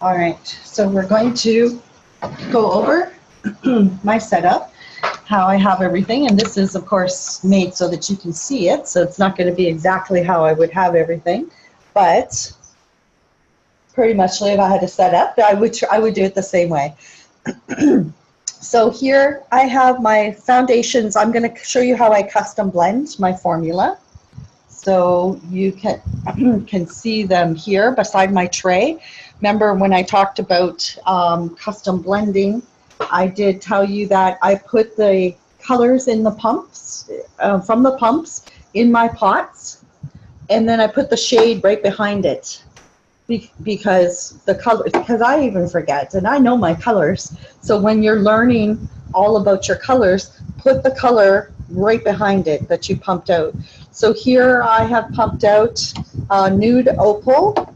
All right, so we're going to go over my setup, how I have everything, and this is of course made so that you can see it, so it's not going to be exactly how I would have everything, but pretty much if I had to set up, I would do it the same way. So here I have my foundations. I'm going to show you how I custom blend my formula. So you can see them here beside my tray. Remember when I talked about custom blending, I did tell you that I put the colors in the pumps, from the pumps in my pots, and then I put the shade right behind it. Because I even forget, and I know my colors. So when you're learning all about your colors, put the color right behind it that you pumped out. So here I have pumped out nude opal,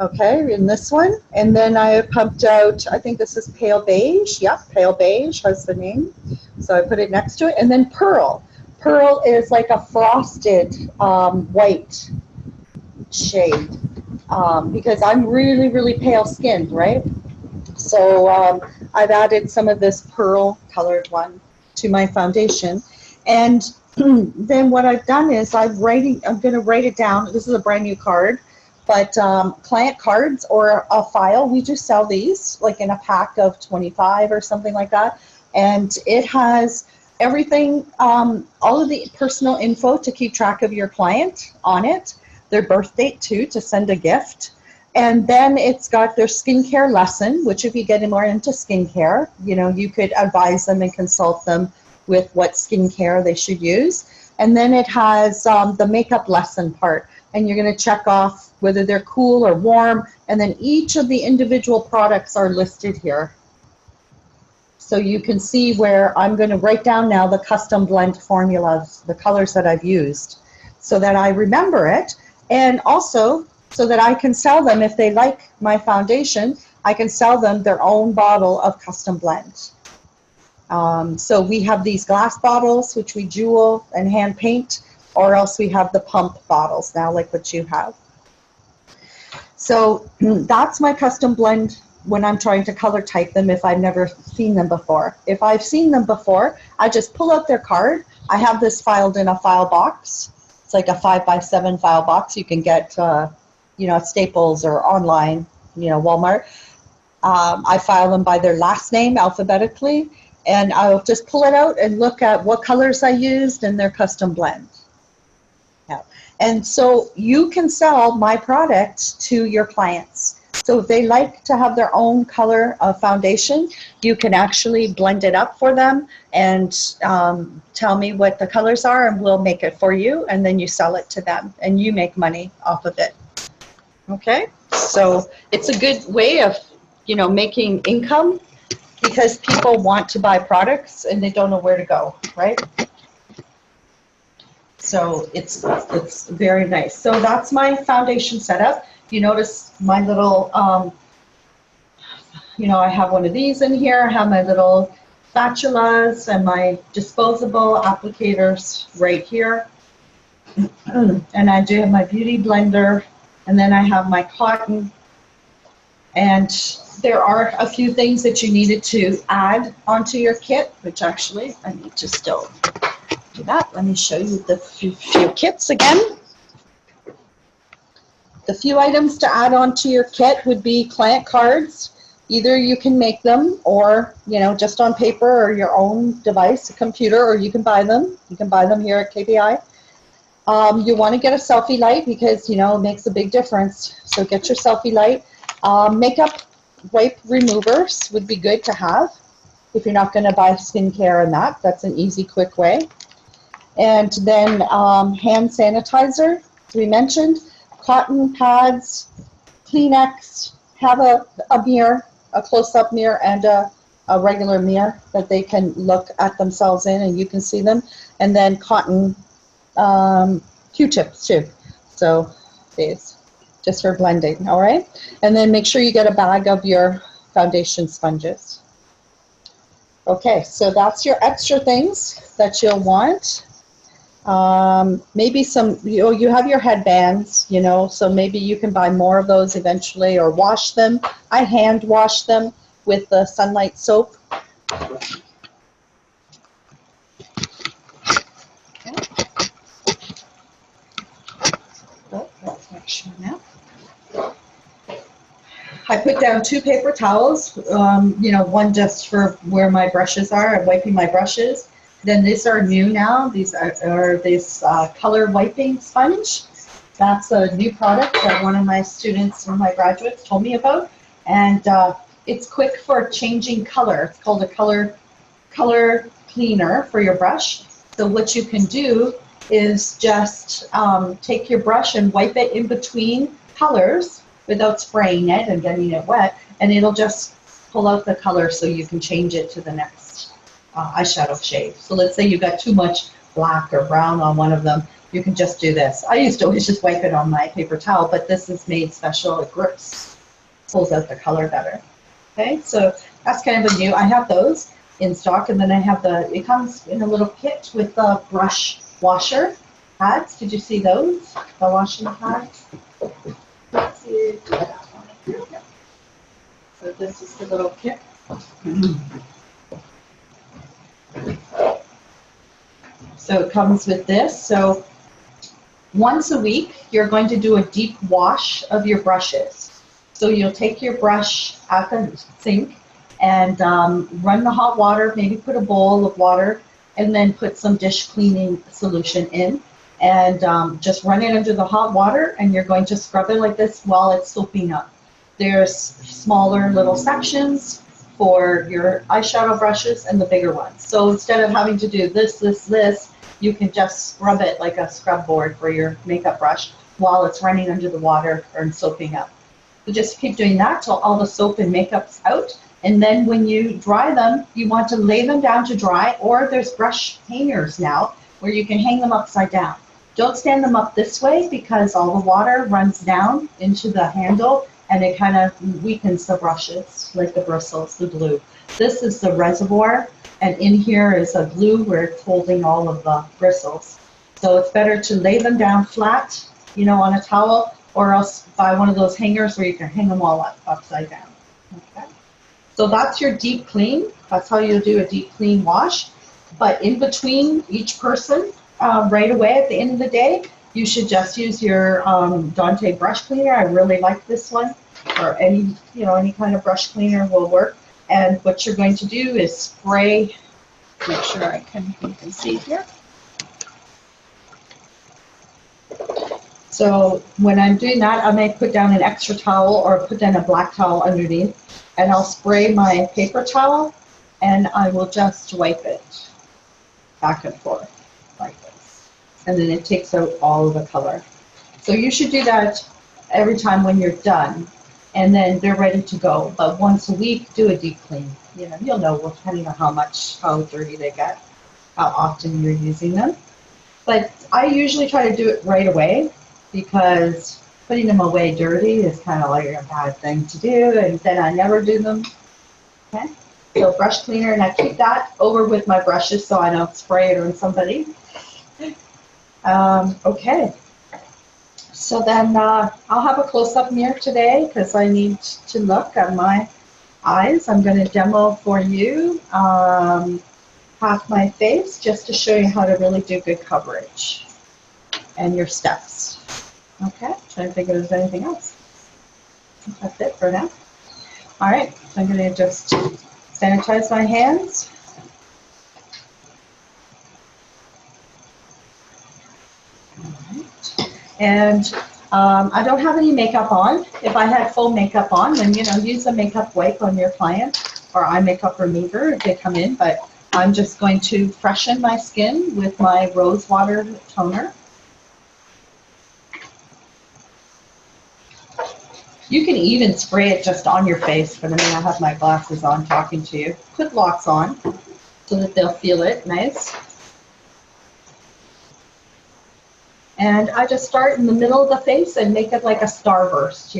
okay, in this one, and then I have pumped out, I think this is pale beige. Yep, pale beige has the name. So I put it next to it, and then pearl. Pearl is like a frosted white shade. Because I'm really, really pale skinned, right? So I've added some of this pearl colored one to my foundation. And then what I've done is I'm going to write it down. This is a brand new card, but client cards or a file, we just sell these like in a pack of 25 or something like that. And it has everything, all of the personal info to keep track of your client on it. Their birth date too, to send a gift. And then it's got their skincare lesson, which if you get more into skincare, you could advise them and consult them with what skincare they should use. And then it has the makeup lesson part, and you're going to check off whether they're cool or warm, and then each of the individual products are listed here. So you can see where I'm going to write down now the custom blend formulas, the colors that I've used, so that I remember it. And also, so that I can sell them, if they like my foundation, I can sell them their own bottle of custom blend. So we have these glass bottles, which we jewel and hand paint, or else we have the pump bottles now, like what you have. So that's my custom blend when I'm trying to color type them if I've never seen them before. If I've seen them before, I just pull out their card. I have this filed in a file box. It's like a 5x7 file box you can get, at Staples or online, Walmart. I file them by their last name alphabetically, and I'll just pull it out and look at what colors I used and their custom blend. Yeah. And so you can sell my product to your clients. So if they like to have their own color of foundation, you can actually blend it up for them and tell me what the colors are, and we'll make it for you, and then you sell it to them and you make money off of it. Okay, so it's a good way of making income, because people want to buy products and they don't know where to go, right? So it's very nice. So that's my foundation setup. You notice my little, I have one of these in here. I have my little spatulas and my disposable applicators right here. And I do have my beauty blender, and then I have my cotton. And there are a few things that you needed to add onto your kit, which actually I need to still do that. Let me show you the few kits again. The few items to add onto your kit would be client cards. Either you can make them, or just on paper or your own device, a computer, or you can buy them. You can buy them here at KBI. You want to get a selfie light because it makes a big difference. So get your selfie light. Makeup wipe removers would be good to have if you're not going to buy skincare and that. That's an easy, quick way. And then hand sanitizer, as we mentioned. Cotton pads, Kleenex, have a mirror, a close-up mirror, and a regular mirror that they can look at themselves in and you can see them. And then cotton Q-tips too. So these, just for blending, all right? And then make sure you get a bag of your foundation sponges. Okay, so that's your extra things that you'll want. Maybe some, you have your headbands, so maybe you can buy more of those eventually or wash them. I hand wash them with the sunlight soap. Oh, let's make sure now. I put down 2 paper towels, one just for where my brushes are. I'm wiping my brushes. Then these are new now. These are this color wiping sponge. That's a new product that one of my students, one of my graduates, told me about. And it's quick for changing color. It's called a color cleaner for your brush. So what you can do is just take your brush and wipe it in between colors without spraying it and getting it wet, and it'll just pull out the color so you can change it to the next eyeshadow shade. So let's say you got too much black or brown on one of them, you can just do this. I used to always just wipe it on my paper towel, but this is made special. It grips, pulls out the color better. Okay, so that's kind of a new. I have those in stock, and then I have it comes in a little kit with the brush washer pads. Did you see those? The washing pads? Let's see. So this is the little kit. So it comes with this. So once a week, you're going to do a deep wash of your brushes. So you'll take your brush at the sink and run the hot water, maybe put a bowl of water, and then put some dish cleaning solution in. And just run it under the hot water, and you're going to scrub it like this while it's soaping up. There's smaller little sections for your eyeshadow brushes and the bigger ones. So instead of having to do this, you can just scrub it like a scrub board for your makeup brush while it's running under the water and soaping up. So just keep doing that till all the soap and makeup's out. And then when you dry them, you want to lay them down to dry, or there's brush hangers now where you can hang them upside down. Don't stand them up this way because all the water runs down into the handle and it kind of weakens the brushes, like the bristles, the glue. This is the reservoir, and in here is a glue where it's holding all of the bristles. So it's better to lay them down flat, on a towel, or else buy one of those hangers where you can hang them all up upside down. Okay. So that's your deep clean. That's how you do a deep clean wash. But in between each person, right away at the end of the day, you should just use your Dante brush cleaner. I really like this one, or any kind of brush cleaner will work. And what you're going to do is spray. Make sure you can see here. So when I'm doing that, I may put down an extra towel or put down a black towel underneath, and I'll spray my paper towel, and I will just wipe it back and forth like this. And then it takes out all of the color. So you should do that every time when you're done, and then they're ready to go. But once a week, do a deep clean. You'll know depending on how dirty they get, how often you're using them. But I usually try to do it right away, because putting them away dirty is kind of like a bad thing to do, and then I never do them. Okay, so brush cleaner, and I keep that over with my brushes so I don't spray it on somebody. Okay, so then I'll have a close-up mirror today because I need to look at my eyes. I'm going to demo for you half my face just to show you how to really do good coverage and your steps. Okay, trying to think if there's anything else. That's it for now. All right, so I'm going to just sanitize my hands. All right. And I don't have any makeup on. If I had full makeup on, then use a makeup wipe on your client or eye makeup remover if they come in. But I'm just going to freshen my skin with my rose water toner. You can even spray it just on your face, but I have my glasses on talking to you. Put lots on so that they'll feel it nice. And I just start in the middle of the face and make it like a starburst,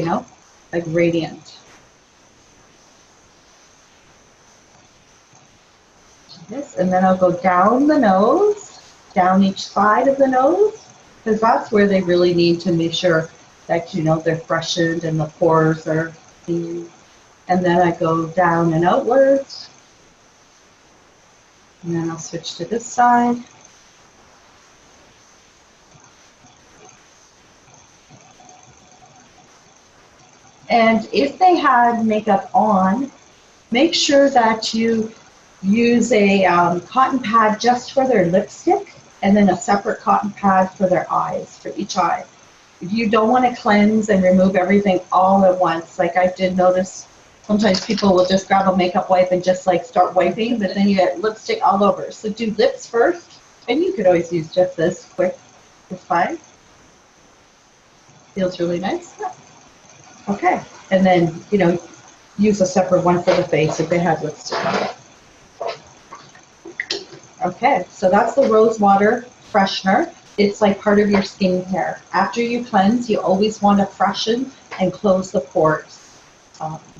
like radiant. This, and then I'll go down the nose down each side of the nose, because that's where they really need to make sure that, you know, they're freshened and the pores are clean. And then I go down and outwards. And then I'll switch to this side. And if they had makeup on, make sure that you use a cotton pad just for their lipstick and then a separate cotton pad for their eyes, for each eye. If you don't want to cleanse and remove everything all at once, like I did notice, sometimes people will just grab a makeup wipe and just like start wiping, but then you get lipstick all over. So do lips first, and you could always use just this quick, it's fine. Feels really nice. Okay, and then, you know, use a separate one for the face if they had lipstick on it. Okay, so that's the rose water freshener. It's like part of your skincare. After you cleanse, you always want to freshen and close the pores.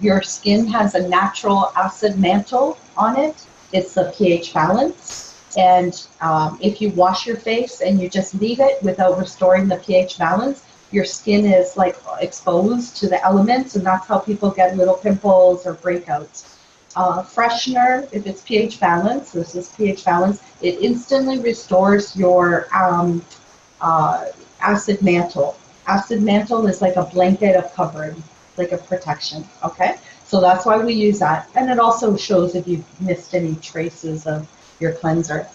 Your skin has a natural acid mantle on it. It's the pH balance. And if you wash your face and you just leave it without restoring the pH balance, your skin is like exposed to the elements, and that's how people get little pimples or breakouts. Freshener, if it's pH balance, this is pH balance, it instantly restores your acid mantle. Acid mantle is like a blanket of covering, like a protection, okay? So that's why we use that. And it also shows if you've missed any traces of your cleanser.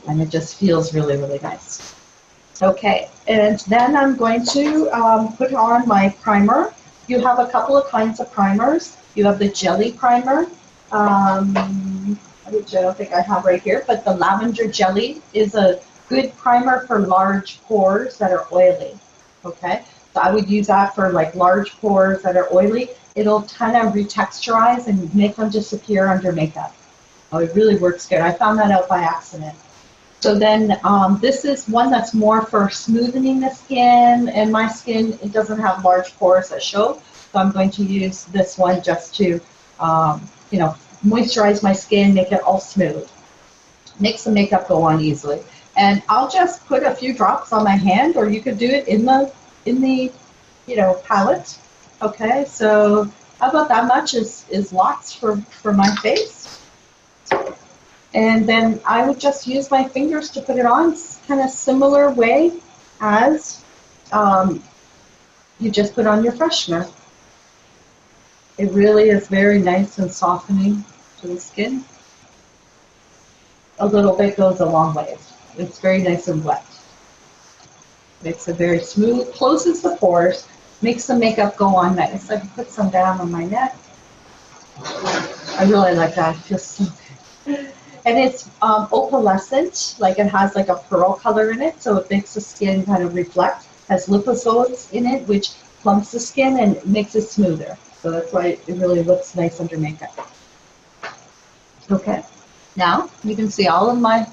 And it just feels really, really nice. Okay, and then I'm going to put on my primer. You have a couple of kinds of primers. You have the jelly primer, which I don't think I have right here, but the lavender jelly is a good primer for large pores that are oily, okay? So I would use that for like large pores that are oily. It'll kind of retexturize and make them disappear under makeup. Oh, it really works good. I found that out by accident. So then this is one that's more for smoothing the skin, and my skin, it doesn't have large pores that show, so I'm going to use this one just to, you know, moisturize my skin, make it all smooth. Makes the makeup go on easily. And I'll just put a few drops on my hand, or you could do it in the you know, palette. Okay, so how about that much is lots for my face. And then I would just use my fingers to put it on, kind of similar way as you just put on your freshener. It really is very nice and softening to the skin. A little bit goes a long way. It's very nice and wet. Makes it very smooth, closes the pores, makes the makeup go on nice. I can put some down on my neck. I really like that. It feels so good. And it's opalescent, like it has like a pearl color in it, so it makes the skin kind of reflect. Has liposomes in it, which plumps the skin and makes it smoother. So that's why it really looks nice under makeup. Okay, now you can see all of my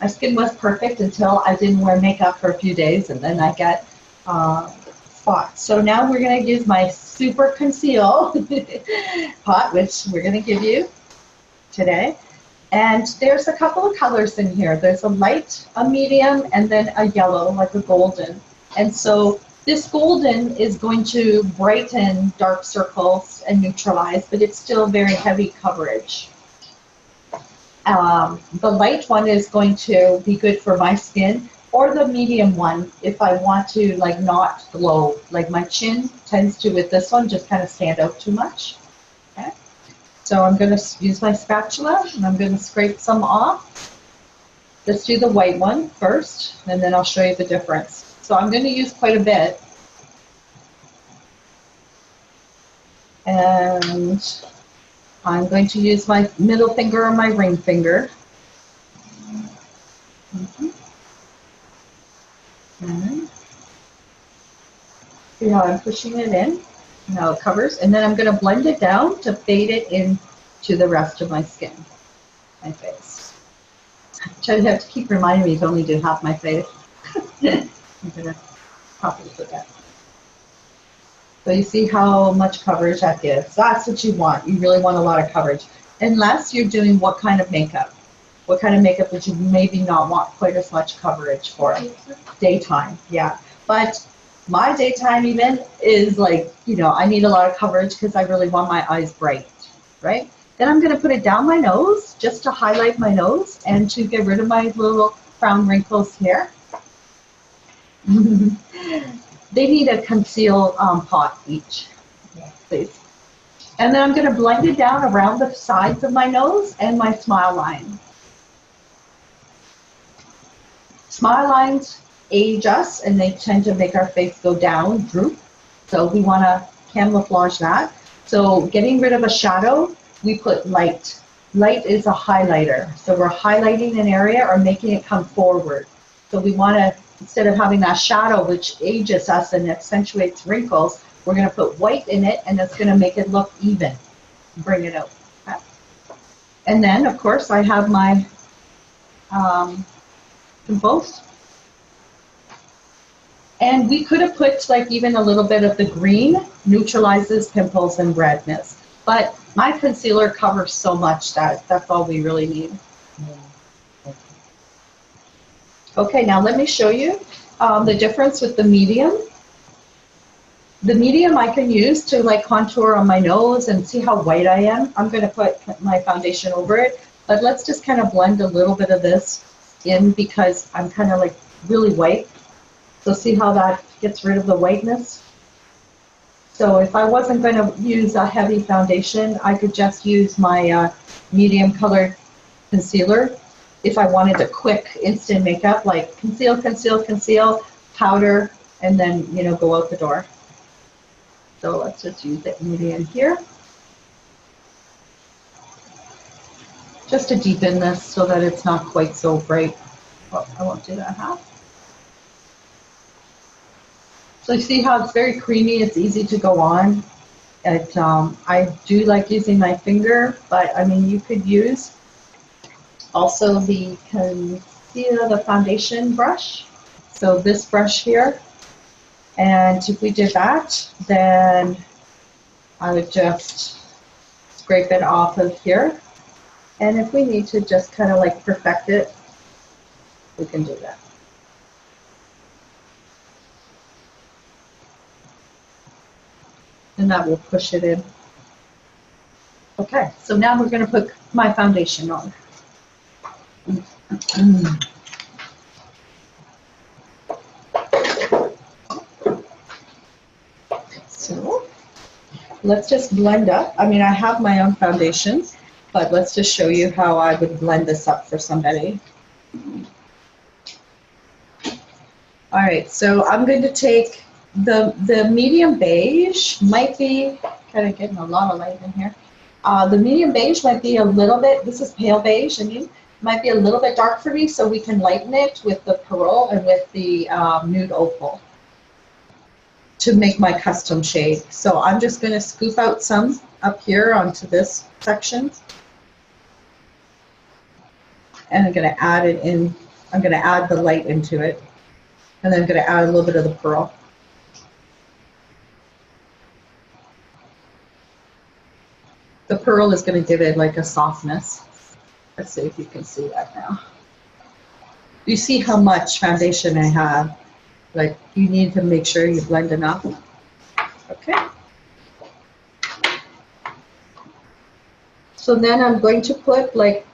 skin was perfect until I didn't wear makeup for a few days, and then I get spots. So now we're going to use my Super Conceal pot, which we're going to give you today. And there's a couple of colors in here. There's a light, a medium, and then a yellow, like a golden. And so this golden is going to brighten dark circles and neutralize, but it's still very heavy coverage. The light one is going to be good for my skin, or the medium one if I want to like not glow. Like my chin tends to, with this one, just kind of stand out too much. Okay. So I'm going to use my spatula and I'm going to scrape some off. Let's do the white one first, and then I'll show you the difference. So I'm going to use quite a bit. And I'm going to use my middle finger or my ring finger. And see how I'm pushing it in, and how it covers. And then I'm going to blend it down to fade it into the rest of my skin, my face. I have to keep reminding me to only do half my face. I'm going to probably put that. So you see how much coverage that gives. That's what you want. You really want a lot of coverage. Unless you're doing what kind of makeup? what kind of makeup would you maybe not want quite as much coverage for? Daytime, yeah. But my daytime even is like, you know, I need a lot of coverage because I really want my eyes bright, right? Then I'm going to put it down my nose just to highlight my nose and to get rid of my little frown wrinkles here. They need a conceal pot each, please. And then I'm going to blend it down around the sides of my nose and my smile line. Smile lines age us, and they tend to make our face go down, droop. So we want to camouflage that. So getting rid of a shadow, we put light. Light is a highlighter. So we're highlighting an area or making it come forward. So we want to, instead of having that shadow which ages us and accentuates wrinkles, we're going to put white in it, and that's going to make it look even, bring it out. Okay? And then, of course, I have my pimples. And we could have put like even a little bit of the green, neutralizes pimples and redness. But my concealer covers so much that that's all we really need. Okay, now let me show you the difference with the medium. The medium I can use to like contour on my nose and see how white I am. I'm going to put my foundation over it, but let's just kind of blend a little bit of this in because I'm kind of like really white. So see how that gets rid of the whiteness? So if I wasn't going to use a heavy foundation, I could just use my medium colored concealer. If I wanted a quick instant makeup, like conceal, conceal, conceal, powder, and then, you know, go out the door. So let's just use it medium here. Just to deepen this so that it's not quite so bright. Oh, I won't do that half. So you see how it's very creamy, it's easy to go on. I do like using my finger, but I mean you could use also the foundation brush. So this brush here, and if we did that, then I would just scrape it off of here. And if we need to just kind of like perfect it, we can do that. And that will push it in. Okay, so now we're going to put my foundation on. So let's just blend up. I mean, I have my own foundation, but let's just show you how I would blend this up for somebody. All right, so I'm going to take the medium beige, might be kind of getting a lot of light in here. The medium beige might be a little bit, this is pale beige, I mean, might be a little bit dark for me, so we can lighten it with the pearl and with the nude opal to make my custom shade. So I'm just going to scoop out some up here onto this section. And I'm going to add it in, I'm going to add the light into it. And then I'm going to add a little bit of the pearl. The pearl is going to give it like a softness. Let's see if you can see that now. You see how much foundation I have. Like, you need to make sure you blend enough. Okay. So then I'm going to put like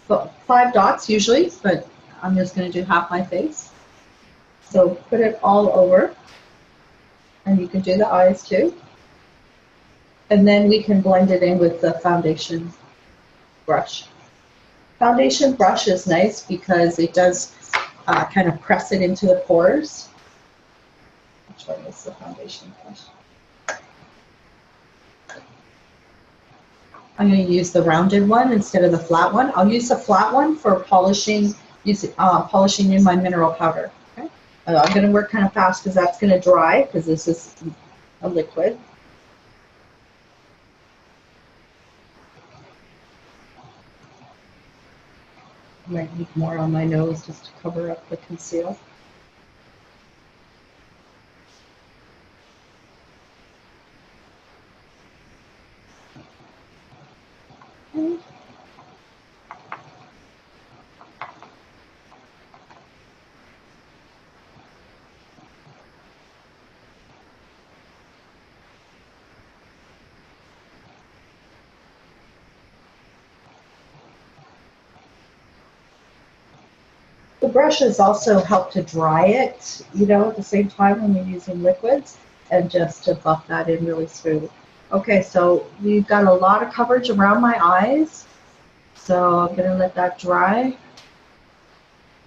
5 dots usually, but I'm just going to do half my face. So put it all over. And you can do the eyes too. And then we can blend it in with the foundation brush. Foundation brush is nice because it does kind of press it into the pores. Which one is the foundation brush? I'm going to use the rounded one instead of the flat one. I'll use the flat one for polishing, polishing in my mineral powder. Okay? I'm going to work kind of fast because that's going to dry because this is a liquid. I might need more on my nose just to cover up the conceal. Okay. The brushes also help to dry it, you know, at the same time when you're using liquids, and just to buff that in really smooth. Okay, so we've got a lot of coverage around my eyes, so I'm going to let that dry.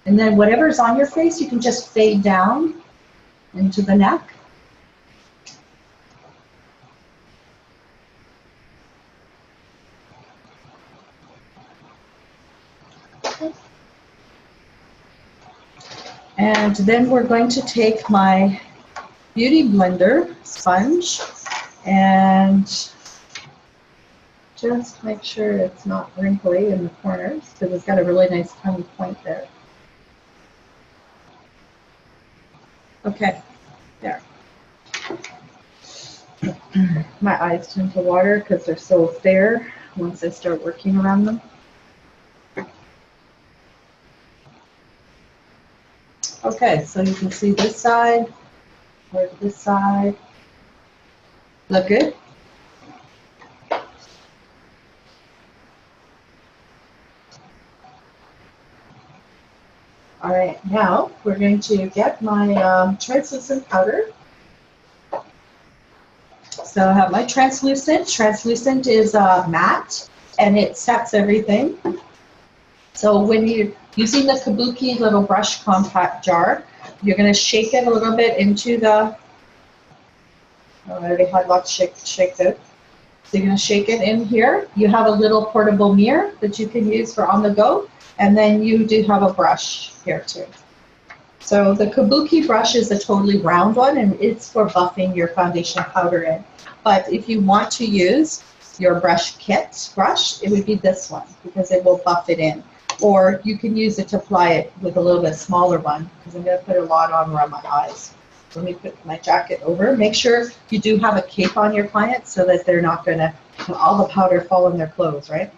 And then whatever's on your face, you can just fade down into the neck. And then we're going to take my Beauty Blender sponge and just make sure it's not wrinkly in the corners, because it's got a really nice tiny point there. Okay, there. My eyes tend to water because they're so fair once I start working around them. Okay, so you can see this side, or this side. Look good? All right, now we're going to get my translucent powder. So I have my translucent. Translucent is matte, and it sets everything. So when you're using the Kabuki little brush compact jar, you're going to shake it a little bit into the, I already had lots shake it. So you're going to shake it in here. You have a little portable mirror that you can use for on the go, and then you do have a brush here too. So the Kabuki brush is a totally round one, and it's for buffing your foundation powder in. But if you want to use your brush kit brush, it would be this one, because it will buff it in. Or you can use it to apply it with a little bit smaller one, because I'm going to put a lot on around my eyes. So let me put my jacket over. Make sure you do have a cape on your client so that they're not going to, all the powder fall in their clothes, right?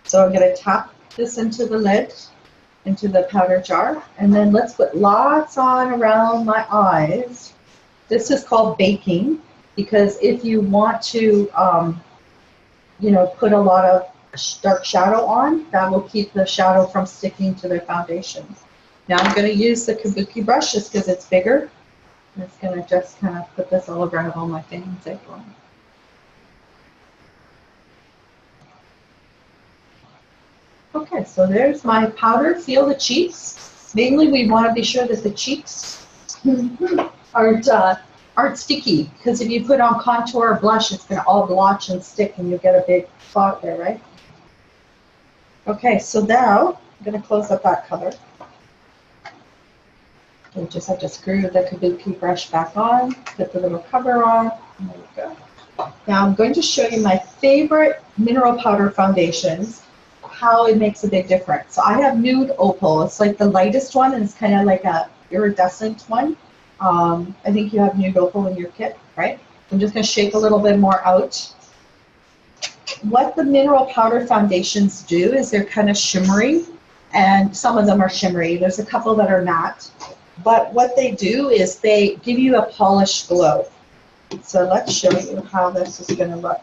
So I'm going to tap this into the lid, into the powder jar, and then let's put lots on around my eyes. This is called baking, because if you want to, you know, put a lot of dark shadow on, that will keep the shadow from sticking to their foundation. Now I'm going to use the Kabuki brush just because it's bigger. I'm just going to just kind of put this all around all my things. Okay, so there's my powder. Feel the cheeks. Mainly we want to be sure that the cheeks aren't sticky, because if you put on contour or blush, it's going to all blotch and stick and you get a big spot there, right? Okay, so now I'm going to close up that cover. You just have to screw the Kabuki brush back on, put the little cover on, and there we go. Now I'm going to show you my favorite mineral powder foundations, how it makes a big difference. So I have Nude Opal. It's like the lightest one, and it's kind of like a iridescent one. I think you have Nude Opal in your kit, right? I'm just going to shake a little bit more out. What the mineral powder foundations do is they're kind of shimmery, and some of them are shimmery. There's a couple that are not. But what they do is they give you a polished glow. So let's show you how this is going to look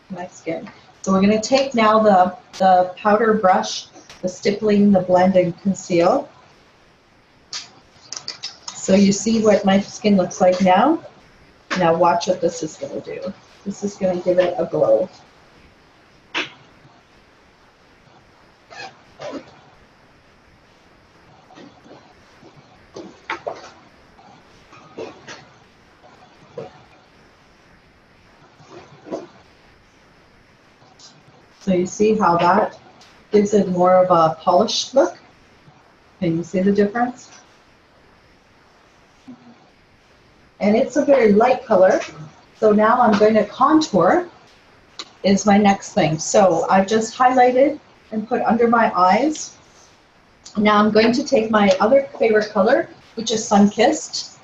on my skin. So we're going to take now the powder brush, the stippling, the blend, and conceal. So you see what my skin looks like now. Now watch what this is going to do. This is going to give it a glow. So you see how that gives it more of a polished look? Can you see the difference? And it's a very light color. So now I'm going to contour is my next thing. So I've just highlighted and put under my eyes. Now I'm going to take my other favorite color, which is Sunkissed.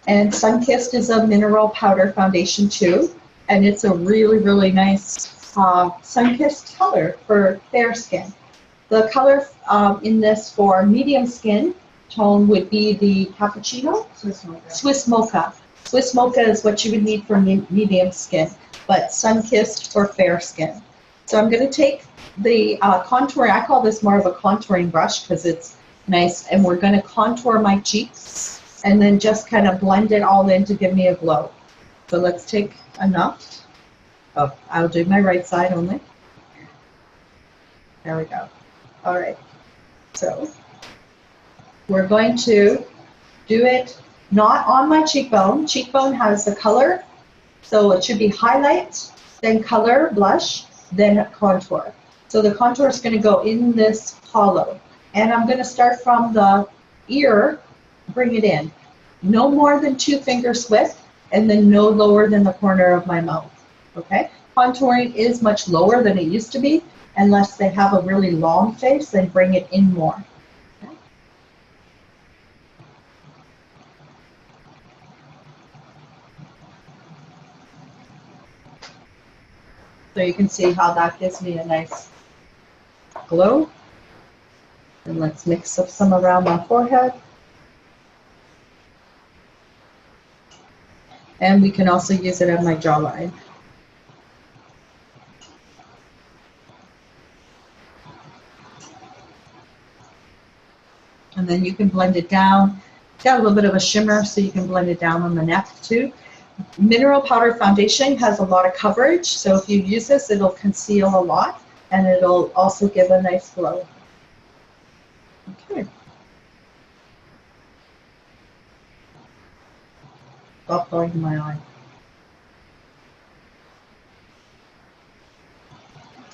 And Sunkissed is a mineral powder foundation too. And it's a really, really nice sun-kissed color for fair skin. The color in this for medium skin tone would be the cappuccino, Swiss mocha. Swiss mocha is what you would need for medium skin, but sun-kissed for fair skin. So I'm going to take the contour. I call this more of a contouring brush because it's nice. And we're going to contour my cheeks and then just kind of blend it all in to give me a glow. So let's take enough. Oh, I'll do my right side only. There we go. All right. So we're going to do it not on my cheekbone. Cheekbone has the color. So it should be highlight, then color, blush, then contour. So the contour is going to go in this hollow. And I'm going to start from the ear, bring it in. No more than 2 fingers width, and then no lower than the corner of my mouth. Okay? Contouring is much lower than it used to be. Unless they have a really long face, then bring it in more. Okay? So you can see how that gives me a nice glow. And let's mix up some around my forehead. And we can also use it on my jawline. And then you can blend it down. It's got a little bit of a shimmer, so you can blend it down on the neck too. Mineral powder foundation has a lot of coverage, so if you use this, it'll conceal a lot, and it'll also give a nice glow. Okay. Stop going to my eye.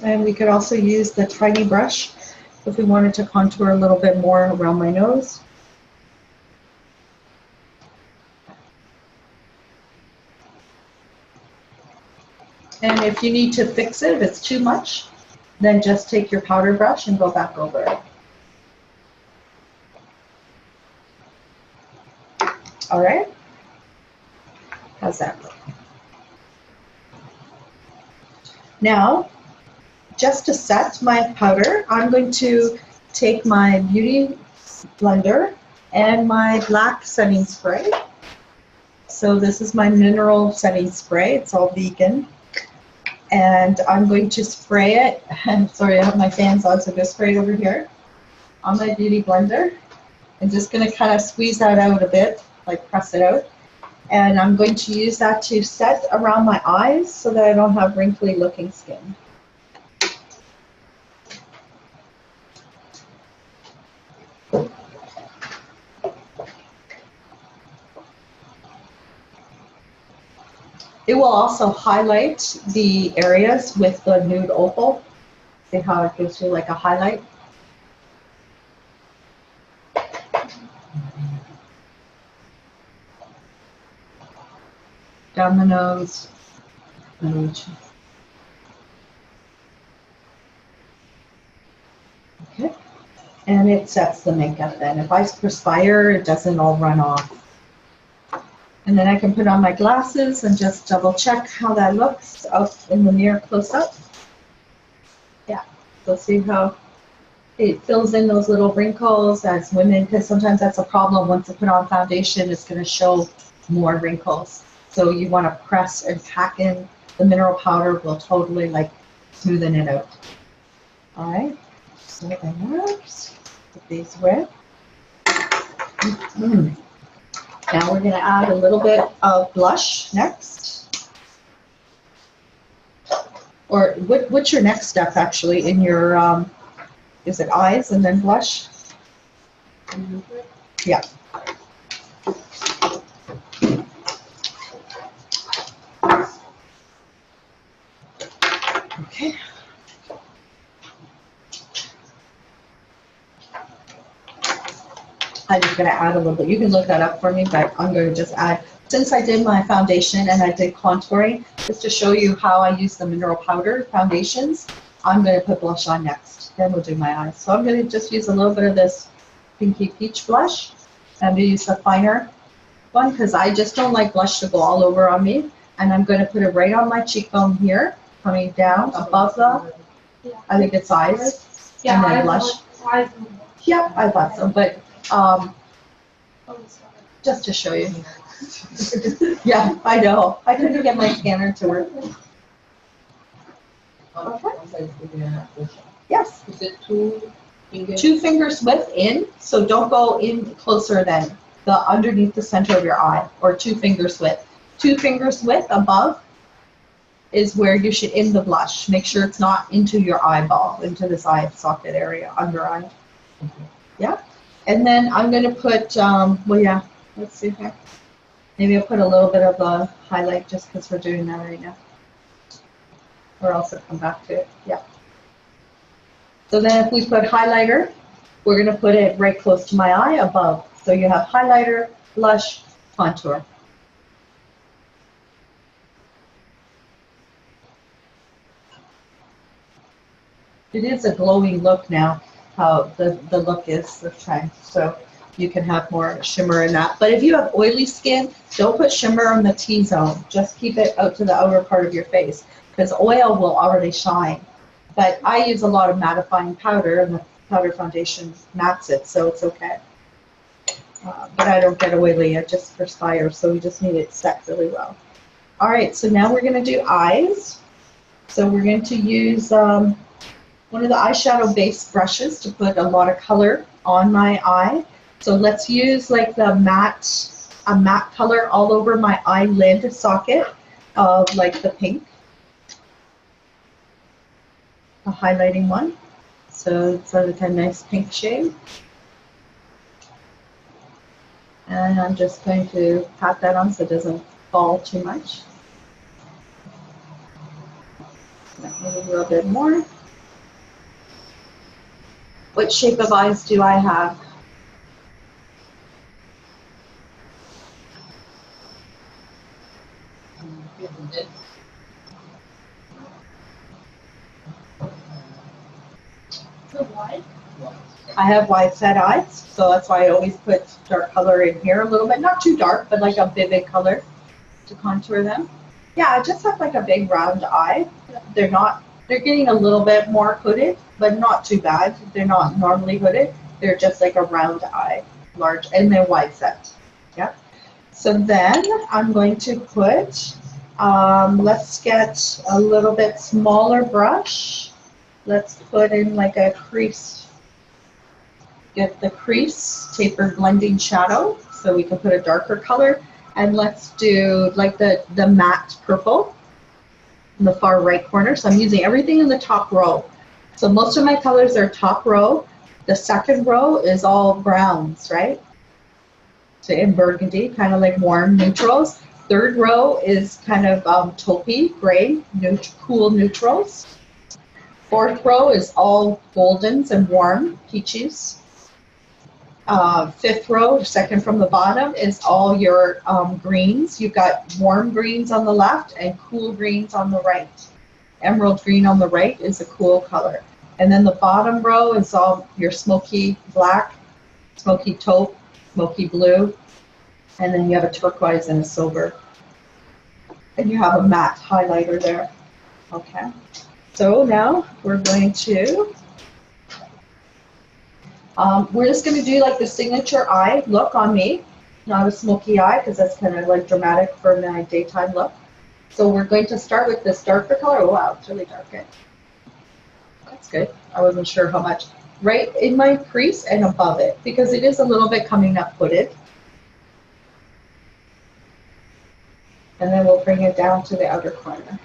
And we could also use the tiny brush if we wanted to contour a little bit more around my nose. And if you need to fix it, if it's too much, then just take your powder brush and go back over it. All right? How's that look? Now, just to set my powder, I'm going to take my Beauty Blender and my black setting spray. So this is my mineral setting spray. It's all vegan. And I'm going to spray it. I'm sorry, I have my fans on, so I'm going to spray it over here on my Beauty Blender. I'm just going to kind of squeeze that out a bit, like press it out. And I'm going to use that to set around my eyes so that I don't have wrinkly looking skin. It will also highlight the areas with the nude opal. See how it gives you like a highlight? Down the nose. Okay. And it sets the makeup then. If I perspire, it doesn't all run off. And then I can put on my glasses and just double check how that looks up in the mirror close up. Yeah, so see how it fills in those little wrinkles as women, because sometimes that's a problem. Once you put on foundation, it's going to show more wrinkles. So you want to press and pack in. The mineral powder will totally like smoothen it out. All right, so then let's put these red. Now we're going to add a little bit of blush next. Or what's your next step actually in your, is it eyes and then blush? Yeah. Okay. I'm just going to add a little bit. You can look that up for me, but I'm going to just add, since I did my foundation and I did contouring, just to show you how I use the mineral powder foundations, I'm going to put blush on next. Then we'll do my eyes. So I'm going to just use a little bit of this Pinky Peach blush. I'm going to use the finer one because I just don't like blush to go all over on me. And I'm going to put it right on my cheekbone here, coming down above the, I think it's eyes, and then blush. Yep, I thought so, but just to show you. Yeah, I know. I couldn't get my scanner to work. Okay. size brush. Yes. Is it 2 fingers? 2 fingers width in, so don't go in closer than the underneath the center of your eye, or 2 fingers width. 2 fingers width above is where you should end the blush. Make sure it's not into your eyeball, into this eye socket area, under eye. Okay. Yeah. And then I'm going to put, well, yeah, let's see here. Maybe I'll put a little bit of a highlight just because we're doing that right now. Or else I'll come back to it. Yeah. So then if we put highlighter, we're going to put it right close to my eye above. So you have highlighter, blush, contour. It is a glowing look now, how the look is this time. So you can have more shimmer in that. But if you have oily skin, don't put shimmer in the T-zone. Just keep it out to the outer part of your face because oil will already shine. But I use a lot of mattifying powder, and the powder foundation mattes it, so it's okay. But I don't get oily, I just perspire, so we just need it set really well. All right, so now we're going to do eyes. So we're going to use one of the eyeshadow base brushes to put a lot of color on my eye. So let's use like a matte color all over my eyelid socket of like the pink. A highlighting one. So it's like a nice pink shade. And I'm just going to pat that on so it doesn't fall too much. Maybe a little bit more. What shape of eyes do I have? I have wide set eyes, so that's why I always put dark color in here a little bit. Not too dark, but like a vivid color to contour them. Yeah, I just have like a big round eye. They're getting a little bit more hooded, but not too bad. They're not normally hooded. They're just like a round eye, large, and they're wide set. Yeah. So then I'm going to put, let's get a little bit smaller brush. Let's put in like a crease. Get the crease tapered blending shadow so we can put a darker color. And let's do like the matte purple in the far right corner. So I'm using everything in the top row. So most of my colors are top row. The second row is all browns, right? So in burgundy, kind of like warm neutrals. Third row is kind of taupey, gray, cool neutrals. Fourth row is all goldens and warm peaches. Fifth row, second from the bottom, is all your greens. You've got warm greens on the left and cool greens on the right. Emerald green on the right is a cool color. And then the bottom row is all your smoky black, smoky taupe, smoky blue, and then you have a turquoise and a silver. And you have a matte highlighter there. Okay. So now we're going to we're just going to do like the signature eye look on me, not a smoky eye because that's kind of like dramatic for my daytime look. So we're going to start with this darker color. Oh, wow, it's really dark. Okay. That's good. I wasn't sure how much. Right in my crease and above it because it is a little bit coming up hooded. And then we'll bring it down to the outer corner.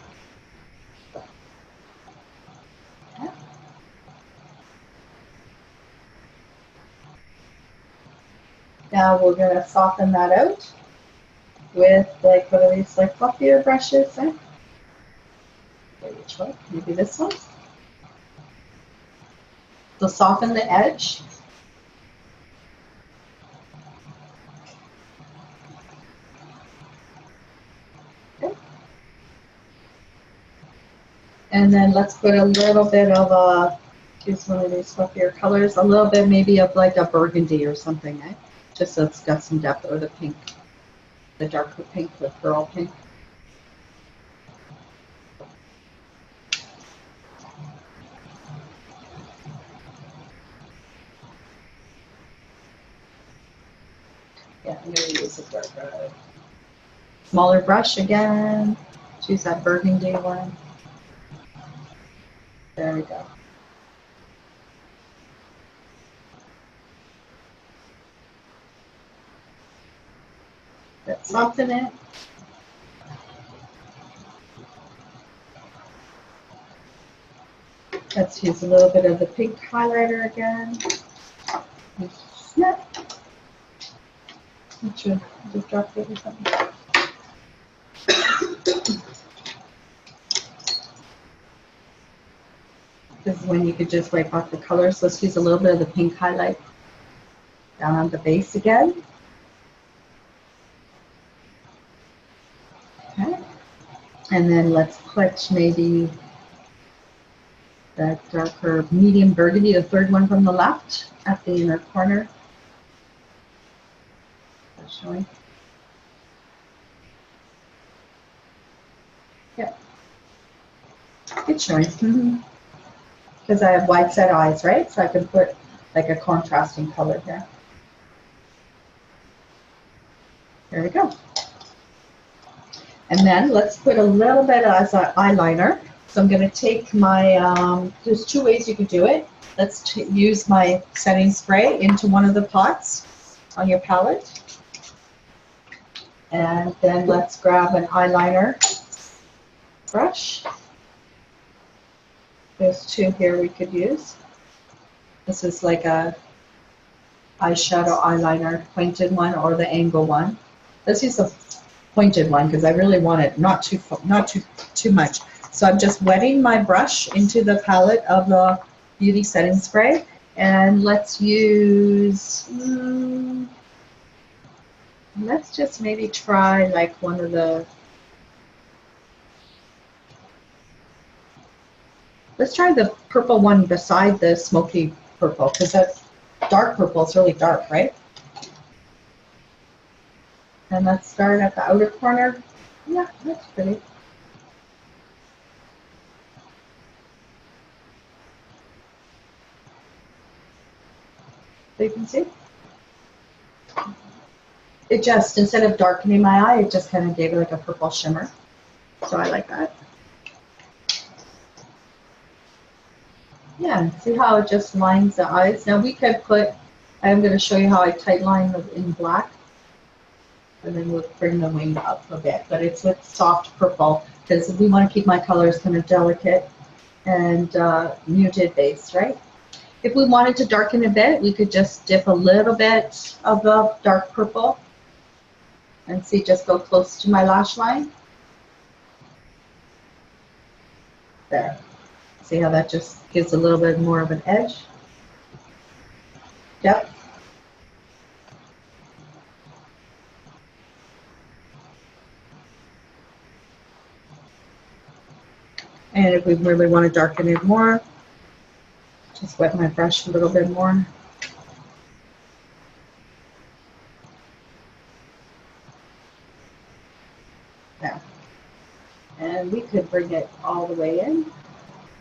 Now we're going to soften that out with like one of these like fluffier brushes. Okay, which one? Maybe this one. So soften the edge. Okay. And then let's put a little bit of a, choose one of these fluffier colors, a little bit maybe of like a burgundy or something, eh? Just so it's got some depth, or the pink, the darker pink, the pearl pink. Yeah, I'm going to use a darker, smaller brush again. Choose that burgundy one. There we go. Let's soften it. Let's use a little bit of the pink highlighter again. Snip. Make sure I just dropped it or something. This is when you could just wipe off the colors. Let's use a little bit of the pink highlight down on the base again. Okay. And then let's put maybe that darker medium burgundy, the third one from the left, at the inner corner. That's showing. Yep. It's showing. Because I have wide set eyes, right? So I can put like a contrasting color here. There we go. And then let's put a little bit as an eyeliner. So I'm going to take my, there's two ways you could do it. Let's use my setting spray into one of the pots on your palette. And then let's grab an eyeliner brush. There's two here we could use. This is like a eyeshadow eyeliner, pointed one or the angle one. Let's use the pointed one because I really want it not too much. So I'm just wetting my brush into the palette of the beauty setting spray, and let's use. Let's just maybe try like one of the. Let's try the purple one beside the smoky purple, because that dark purple is really dark, right? And let's start at the outer corner. Yeah, that's pretty. So you can see. It just, instead of darkening my eye, it just kind of gave it like a purple shimmer. So I like that. Yeah, see how it just lines the eyes? Now we could put, I'm going to show you how I tight line in black. And then we'll bring the wing up a bit. But it's with soft purple because we want to keep my colors kind of delicate and muted base, right? If we wanted to darken a bit, we could just dip a little bit of the dark purple and see, just go close to my lash line. There. See how that just gives a little bit more of an edge? Yep. And if we really want to darken it more, just wet my brush a little bit more. Yeah. And we could bring it all the way in,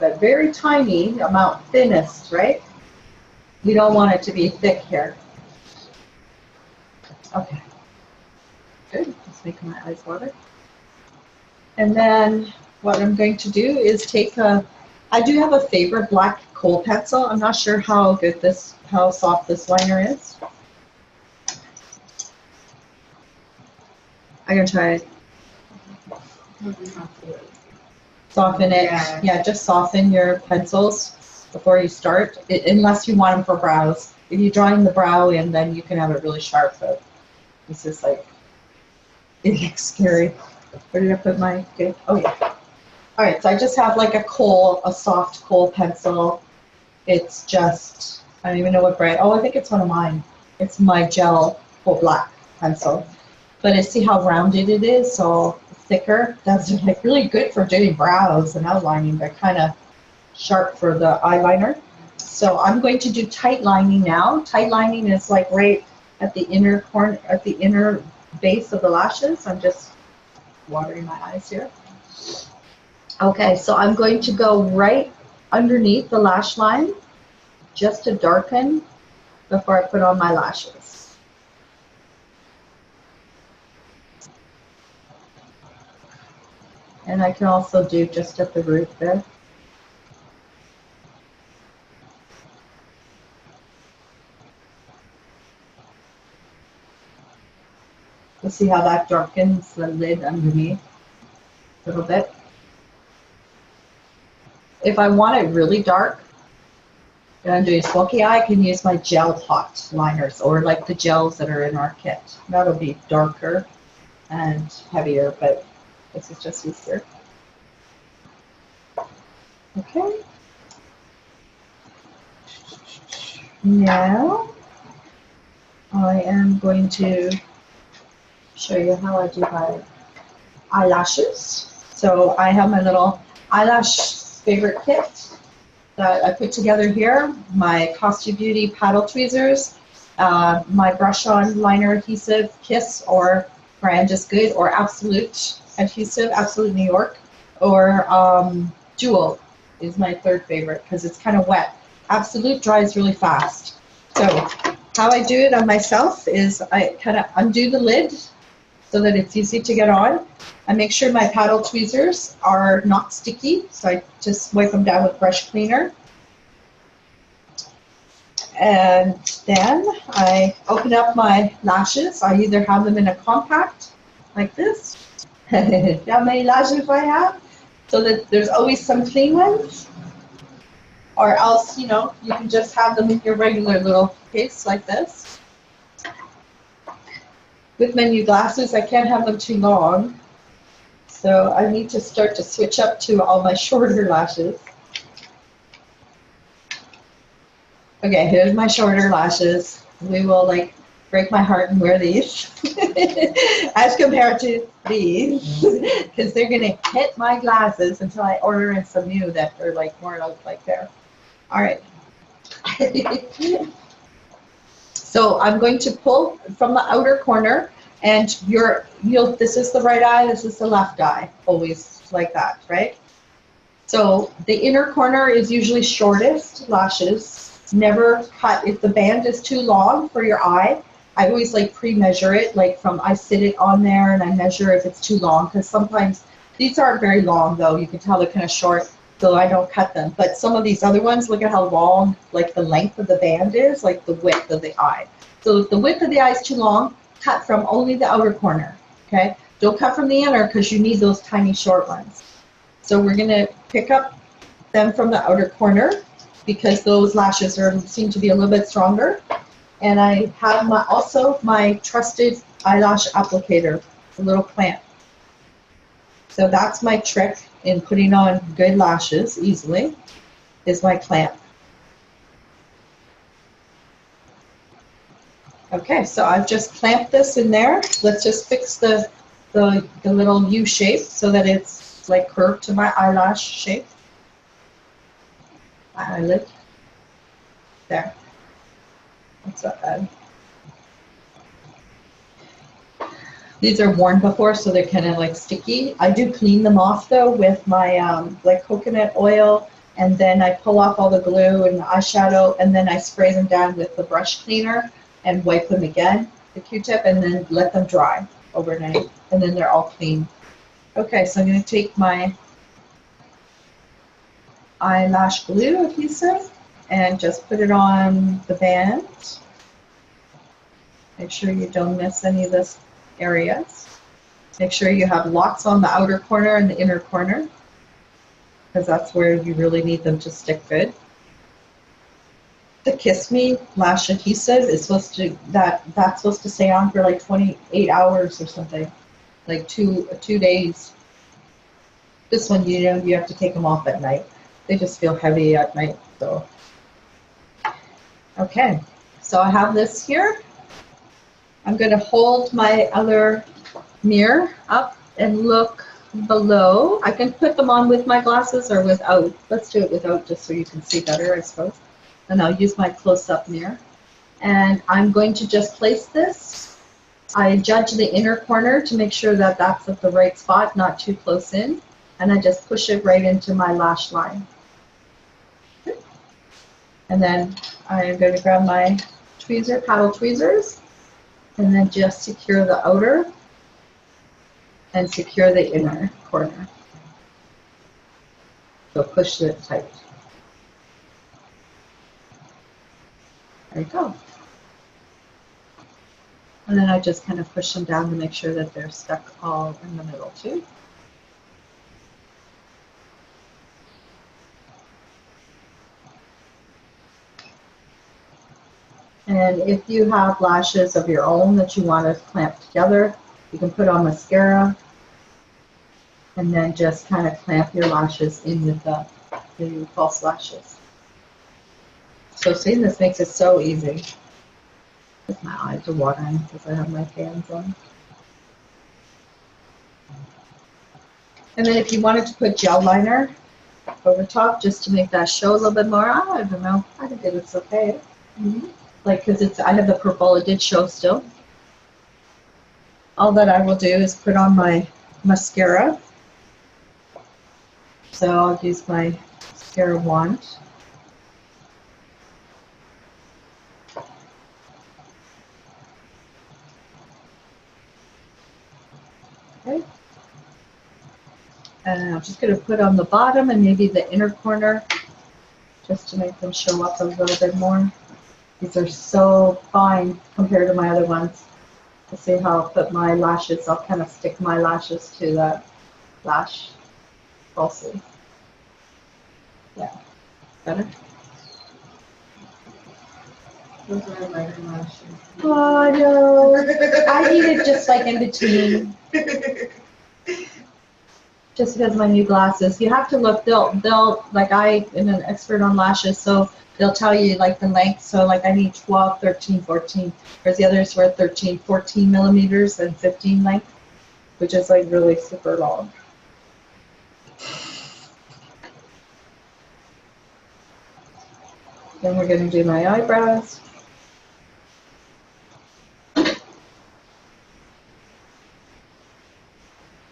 but very tiny amount, thinnest, right? We don't want it to be thick here. Okay. Good. Just making my eyes water. And then what I'm going to do is take a, I do have a favorite black kohl pencil. I'm not sure how good this, how soft this liner is. I'm gonna try it. Soften it. Yeah, just soften your pencils before you start, unless you want them for brows. If you're drawing the brow in, then you can have it really sharp, but this is like, it looks scary. Where did I put my, okay. Oh yeah. All right, so I just have like a soft kohl pencil. It's just, I don't even know what brand, oh, I think it's one of mine. It's my gel kohl black pencil. But see how rounded it is, so thicker. That's like really good for doing brows and outlining, but kind of sharp for the eyeliner. So I'm going to do tight lining now. Tight lining is like right at the inner corner, at the inner base of the lashes. I'm just watering my eyes here. Okay, so I'm going to go right underneath the lash line just to darken before I put on my lashes. And I can also do just at the root there. You'll see how that darkens the lid underneath a little bit. If I want it really dark, and I'm doing smoky eye, I can use my gel hot liners or like the gels that are in our kit. That'll be darker and heavier, but this is just easier. Okay. Now I am going to show you how I do my eyelashes. So I have my little eyelash favorite kit that I put together here. My Costume Beauty paddle tweezers, my brush on liner adhesive, Kiss or Brand is Good, or Absolute adhesive, Absolute New York, or Jewel is my third favorite because it's kind of wet. Absolute dries really fast. So how I do it on myself is I kind of undo the lid so that it's easy to get on. I make sure my paddle tweezers are not sticky, so I just wipe them down with brush cleaner. And then I open up my lashes. I either have them in a compact, like this. How many lashes I have? So that there's always some clean ones. Or else, you know, you can just have them in your regular little case like this. With my new glasses, I can't have them too long. So I need to start to switch up to all my shorter lashes. Okay, here's my shorter lashes. We will like break my heart and wear these as compared to these because they're gonna hit my glasses until I order in some new that are like more like there. All right. So I'm going to pull from the outer corner, and this is the right eye, this is the left eye, always like that, right? So the inner corner is usually shortest lashes. Never cut if the band is too long for your eye. I always like pre-measure it, like I sit it on there and I measure if it's too long, because sometimes these aren't very long though. You can tell they're kind of short, so I don't cut them. But some of these other ones, look at how long, like the length of the band is, like the width of the eye. So if the width of the eye is too long, cut from only the outer corner, okay? Don't cut from the inner because you need those tiny short ones. So we're gonna pick up them from the outer corner because those lashes seem to be a little bit stronger. And I have also my trusted eyelash applicator, a little clamp. So that's my trick in putting on good lashes easily, is my clamp. Okay, so I've just clamped this in there. Let's just fix the little U shape so that it's like curved to my eyelash shape. My eyelid. There. That's not bad. These are worn before, so they're kind of like sticky. I do clean them off though with my like coconut oil, and then I pull off all the glue and the eyeshadow, and then I spray them down with the brush cleaner and wipe them again, the Q-tip, and then let them dry overnight, and then they're all clean. Okay, so I'm going to take my eyelash glue adhesive and just put it on the band. Make sure you don't miss any of this areas. Make sure you have lots on the outer corner and the inner corner, because that's where you really need them to stick good. The Kiss Me lash adhesive is supposed to that's supposed to stay on for like 28 hours or something, like two days. This one, you know, you have to take them off at night. They just feel heavy at night. So okay, so I have this here. I'm going to hold my other mirror up and look below. I can put them on with my glasses or without. Let's do it without, just so you can see better, I suppose. And I'll use my close-up mirror. And I'm going to just place this. I judge the inner corner to make sure that that's at the right spot, not too close in. And I just push it right into my lash line. And then I'm going to grab my paddle tweezers, and then just secure the outer and secure the inner corner. So push it tight. There you go. And then I just kind of push them down to make sure that they're stuck all in the middle too. And if you have lashes of your own that you want to clamp together, you can put on mascara and then just kind of clamp your lashes in with the false lashes. So seeing this makes it so easy. My eyes are watering because I have my fans on. And then if you wanted to put gel liner over top just to make that show a little bit more, I don't know. I think it looks okay. Like, because I have the purple, it did show still. All that I will do is put on my mascara. So I'll use my mascara wand. Okay. And I'm just going to put on the bottom and maybe the inner corner just to make them show up a little bit more. These are so fine compared to my other ones. To see how I'll put my lashes, I'll kind of stick my lashes to the lash falsely. Yeah, better. Those are my lashes. Oh no, I need it just like in between. Just because of my new glasses, you have to look. They'll like I am an expert on lashes, so they'll tell you like the length. So like I need 12, 13, 14, whereas the others were 13, 14 millimeters and 15 length, which is like really super long. Then we're going to do my eyebrows.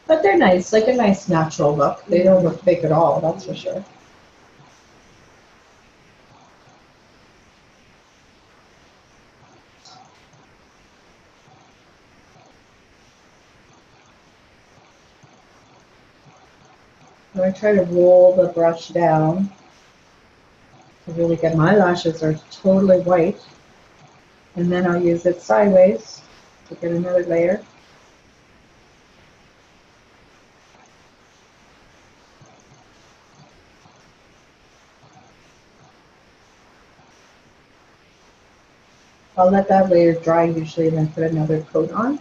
But they're nice, like a nice natural look. They don't look fake at all, that's for sure. So I try to roll the brush down to really get my lashes are totally white. And then I'll use it sideways to get another layer. I'll let that layer dry usually and then put another coat on.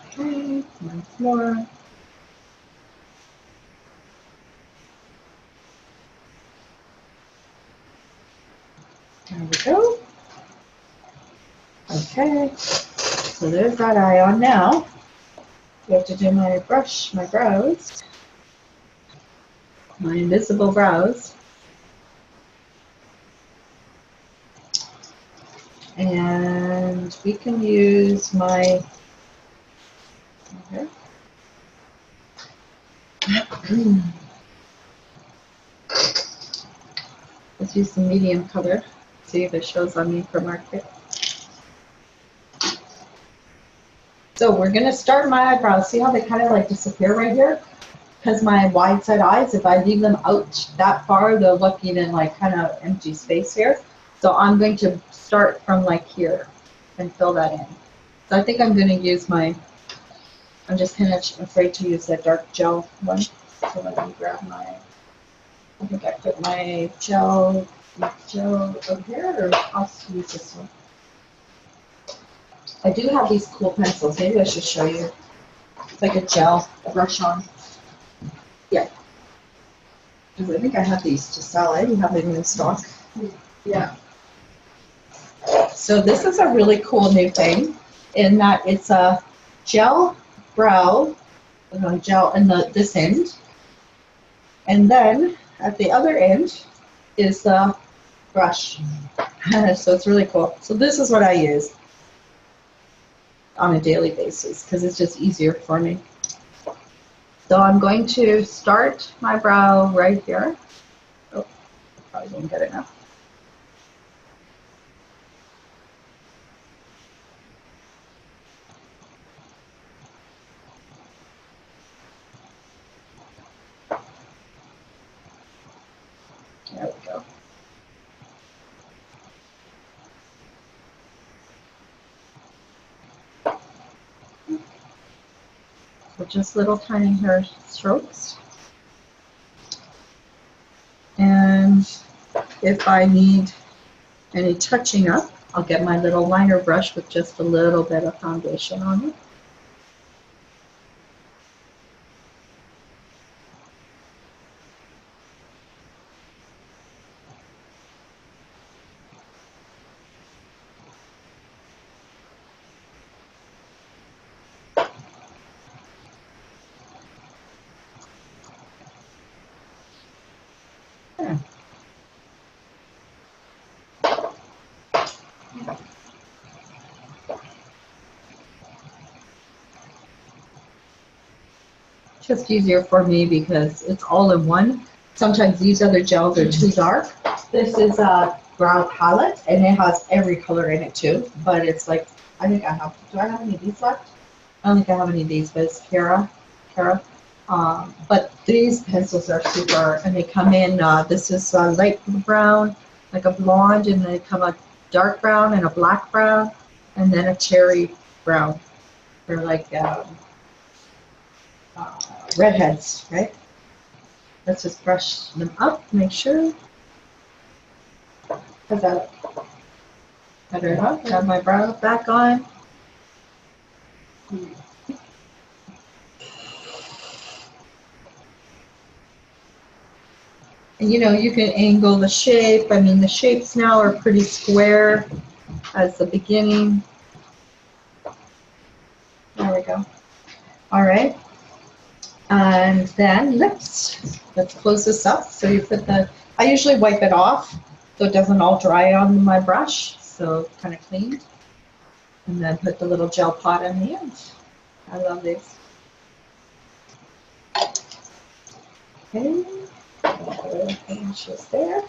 Okay, once more. There we go. Okay, so there's that eye on now. I have to do my brush, my brows, my invisible brows. And we can use my, okay. Let's use the medium color, see if it shows on me for market. So we're gonna start my eyebrows. See how they kind of like disappear right here? Because my wide set eyes, if I leave them out that far, they'll look even like kind of empty space here. So I'm going to start from like here and fill that in. So I think I'm gonna use my, I'm just kind of afraid to use that dark gel one. So let me grab my, I think I put my gel over here, or I'll use this one. I do have these cool pencils. Maybe I should show you. It's like a gel, a brush on. Yeah. Because I think I have these to sell. I do have them in stock. Yeah. So this is a really cool new thing in that it's a gel brow, gel in this end. And then at the other end is the brush. So it's really cool. So this is what I use on a daily basis because it's just easier for me. So I'm going to start my brow right here. Oh, probably didn't get enough. There we go. So just little tiny hair strokes. And if I need any touching up, I'll get my little liner brush with just a little bit of foundation on it. There. Just easier for me because it's all in one. Sometimes these other gels are too dark. This is a brown palette and it has every color in it too. But it's like, I think I have, do I have any of these left? I don't think I have any of these, but it's Cara. But these pencils are super, and they come in, this is light brown, like a blonde, and they come a dark brown and a black brown, and then a cherry brown. They're like redheads, right? Let's just brush them up, make sure. How's that? Better, huh? Got my brow back on. And you know, you can angle the shape. I mean, the shapes now are pretty square as the beginning. There we go. All right. And then lips. Let's close this up. So you put the, I usually wipe it off so it doesn't all dry on my brush. So kind of clean. And then put the little gel pot in the end. I love these. Okay. Finish this there.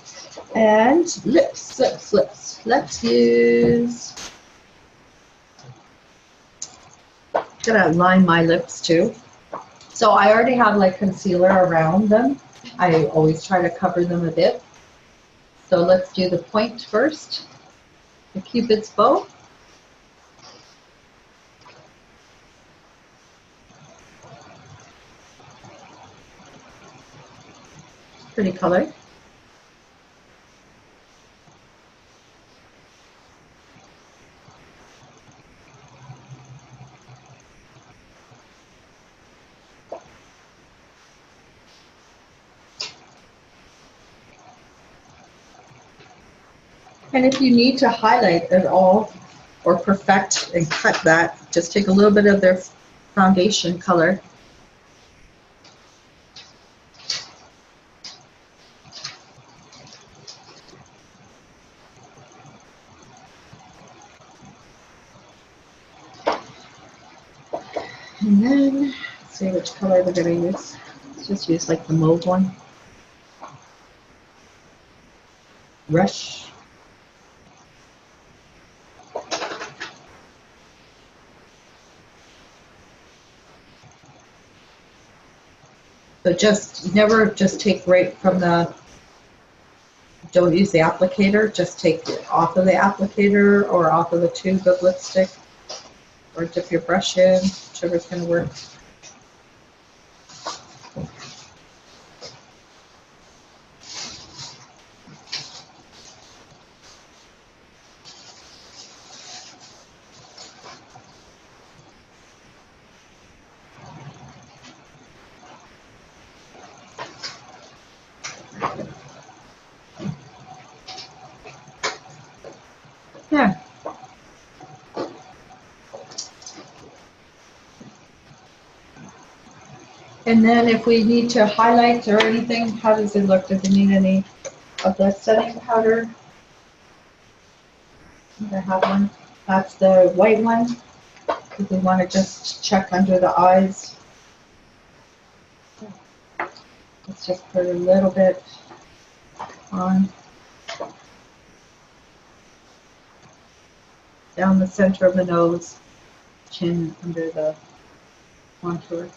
And lips, lips, lips. Let's use, gonna line my lips too. So I already have like concealer around them. I always try to cover them a bit. So let's do the point first. The Cupid's bow. Pretty color. And if you need to highlight at all or perfect and cut that, just take a little bit of their foundation color. And then, let's see which color we're going to use. Let's just use like the mauve one. Rush. So just never just take right from the, don't use the applicator, just take it off of the applicator or off of the tube of lipstick, or dip your brush in, whichever's going to work. Yeah. And then if we need to highlight or anything, how does it look? Does it need any of the setting powder? I have one. That's the white one. If we want to just check under the eyes. Let's just put a little bit on. Down the center of the nose, chin under the contour.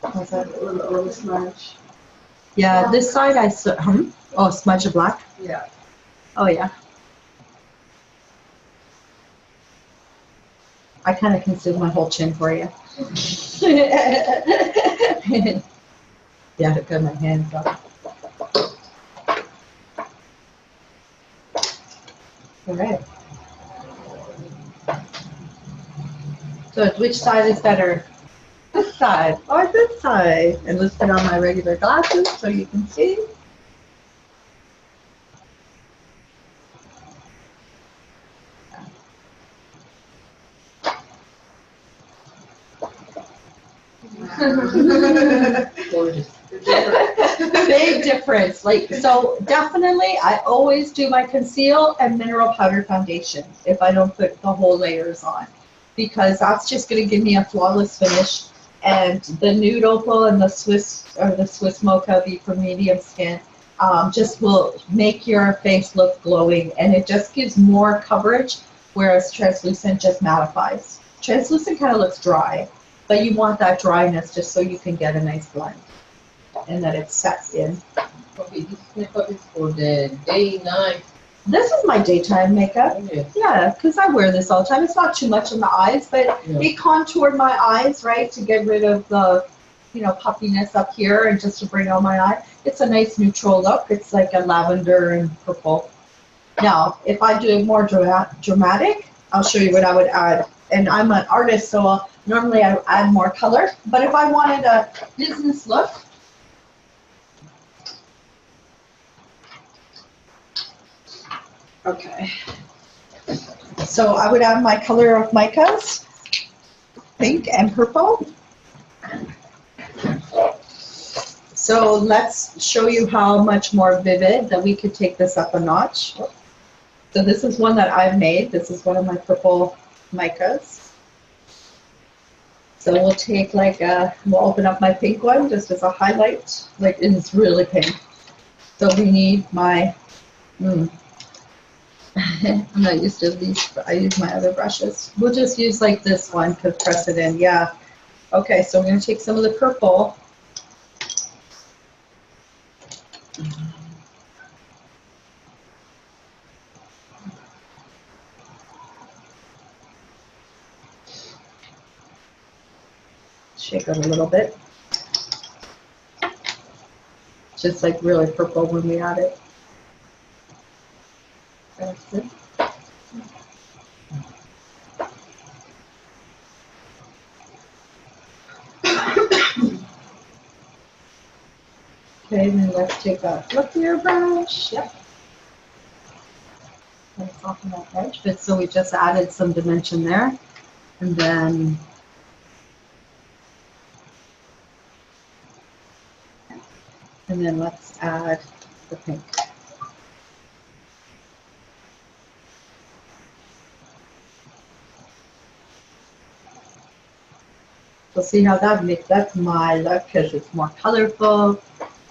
How's that? A little smudge. Yeah, this side oh, smudge of black. Yeah. Oh yeah. I kind of consumed my whole chin for you. Yeah, got my hands up. All right. So which side is better? This side or this side? And let's put on my regular glasses so you can see. Gorgeous. Big difference. Like, so definitely I always do my conceal and mineral powder foundation if I don't put the whole layers on, because that's just going to give me a flawless finish. And the nude opal and the Swiss mocha V for medium skin just will make your face look glowing, and it just gives more coverage, whereas translucent just mattifies. Translucent kind of looks dry, but you want that dryness just so you can get a nice blend and that it sets in. Okay, this makeup is for the day, night. This is my daytime makeup. Okay. Yeah, because I wear this all the time. It's not too much in the eyes, but Yeah. it contoured my eyes, right, to get rid of the, puffiness up here and just to bring out my eye. It's a nice neutral look. It's like a lavender and purple. Now, if I do it more dramatic, I'll show you what I would add. And I'm an artist, so normally I add more color. But if I wanted a business look, okay. So I would add my color of micas, pink and purple. So let's show you how much more vivid that we could take this up a notch. So this is one that I've made. This is one of my purple micas. So we'll take we'll open up my pink one just as a highlight. Like, it's really pink. So we need my, I'm not used to these, but I use my other brushes. We'll just use like this one to press it in, yeah. Okay, so we're gonna take some of the purple. Shake it a little bit. Just like really purple when we add it. That's it. Okay, then let's take a fluffier brush. Yep. Let's soften that edge bit. So we just added some dimension there. And then let's add the pink. So see how that's my look, because it's more colorful,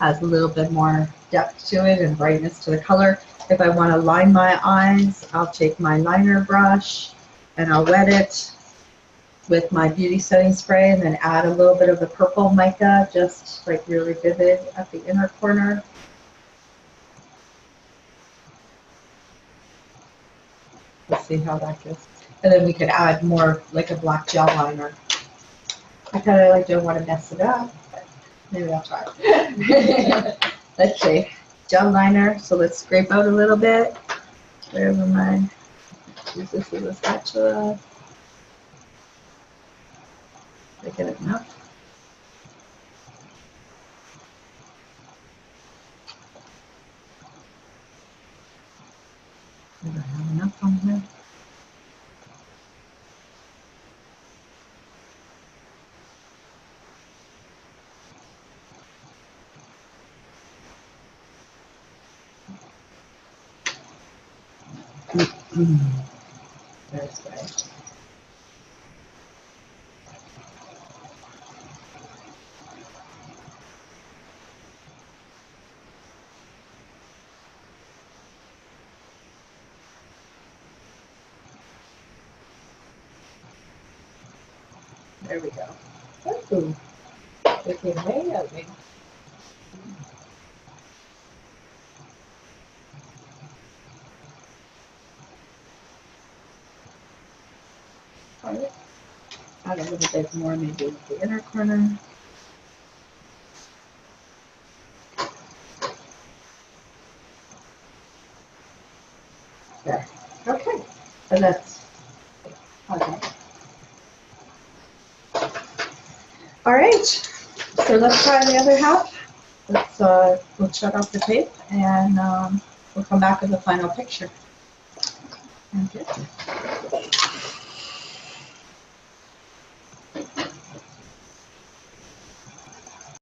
has a little bit more depth to it and brightness to the color. If I want to line my eyes, I'll take my liner brush and I'll wet it with my beauty setting spray and then add a little bit of the purple mica, just like really vivid at the inner corner. Let's see how that goes. And then we could add more like a black gel liner. I kind of don't want to mess it up, but maybe I'll try. Let's see, gel liner. So let's scrape out a little bit. Wherever my, use this as a spatula. Did I get it enough? Did I have enough on here? That's right. There we go. Ooh, looking way at me. part. Add a little bit more maybe with the inner corner. There. Okay. So that's okay. All right. So let's try the other half. Let's we'll shut off the tape and we'll come back with the final picture. Okay.